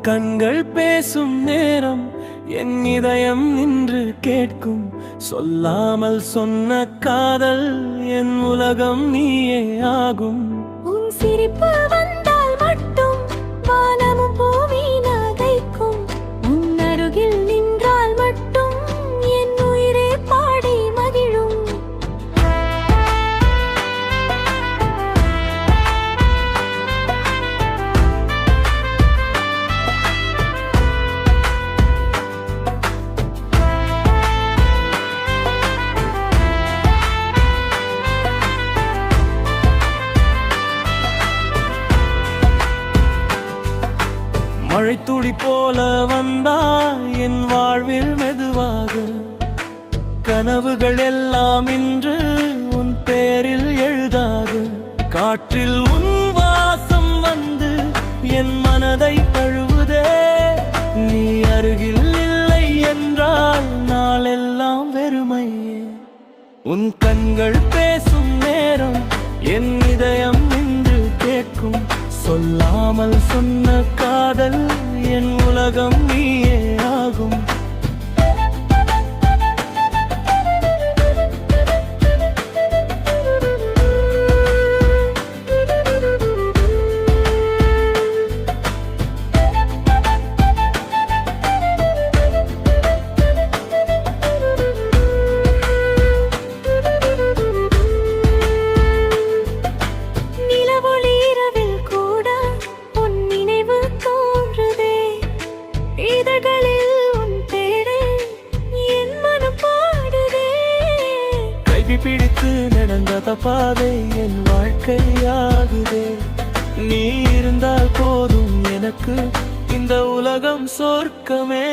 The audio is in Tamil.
கண்கள் பேசும் நேரம் என் இதயம் நின்று கேட்கும். சொல்லாமல் சொன்ன காதல் என் உலகம் நீயே ஆகும். உன் சிரிப்பு வந்தால் மட்டும் வானமும் பூமி நகைக்கும். உன் அருகில் நின்றால் மட்டும் என் உயிரே பாடி மகிழும். மழைத்துளி போல வந்தாய் என் வாழ்வில் மெதுவாக. கனவுகள் எல்லாம் இன்று உன் பேரில் எழுதாக. காற்றில் உன் வாசம் வந்து என் மனதை தழுவுதே. நீ அருகில் இல்லை என்றால் நாளெல்லாம் வெறுமையே. உன் கண்கள் பேசும் நேரம் என் இதயம் நின்று கேட்கும். சொல்லாமல் சொன்ன காதல் என் உலகம் நீயே ஆகும். பிடித்து நடந்த பாதை என் வாழ்க்கையாகுதே. நீ இருந்தால் போதும் எனக்கு இந்த உலகம் சொர்க்கமே.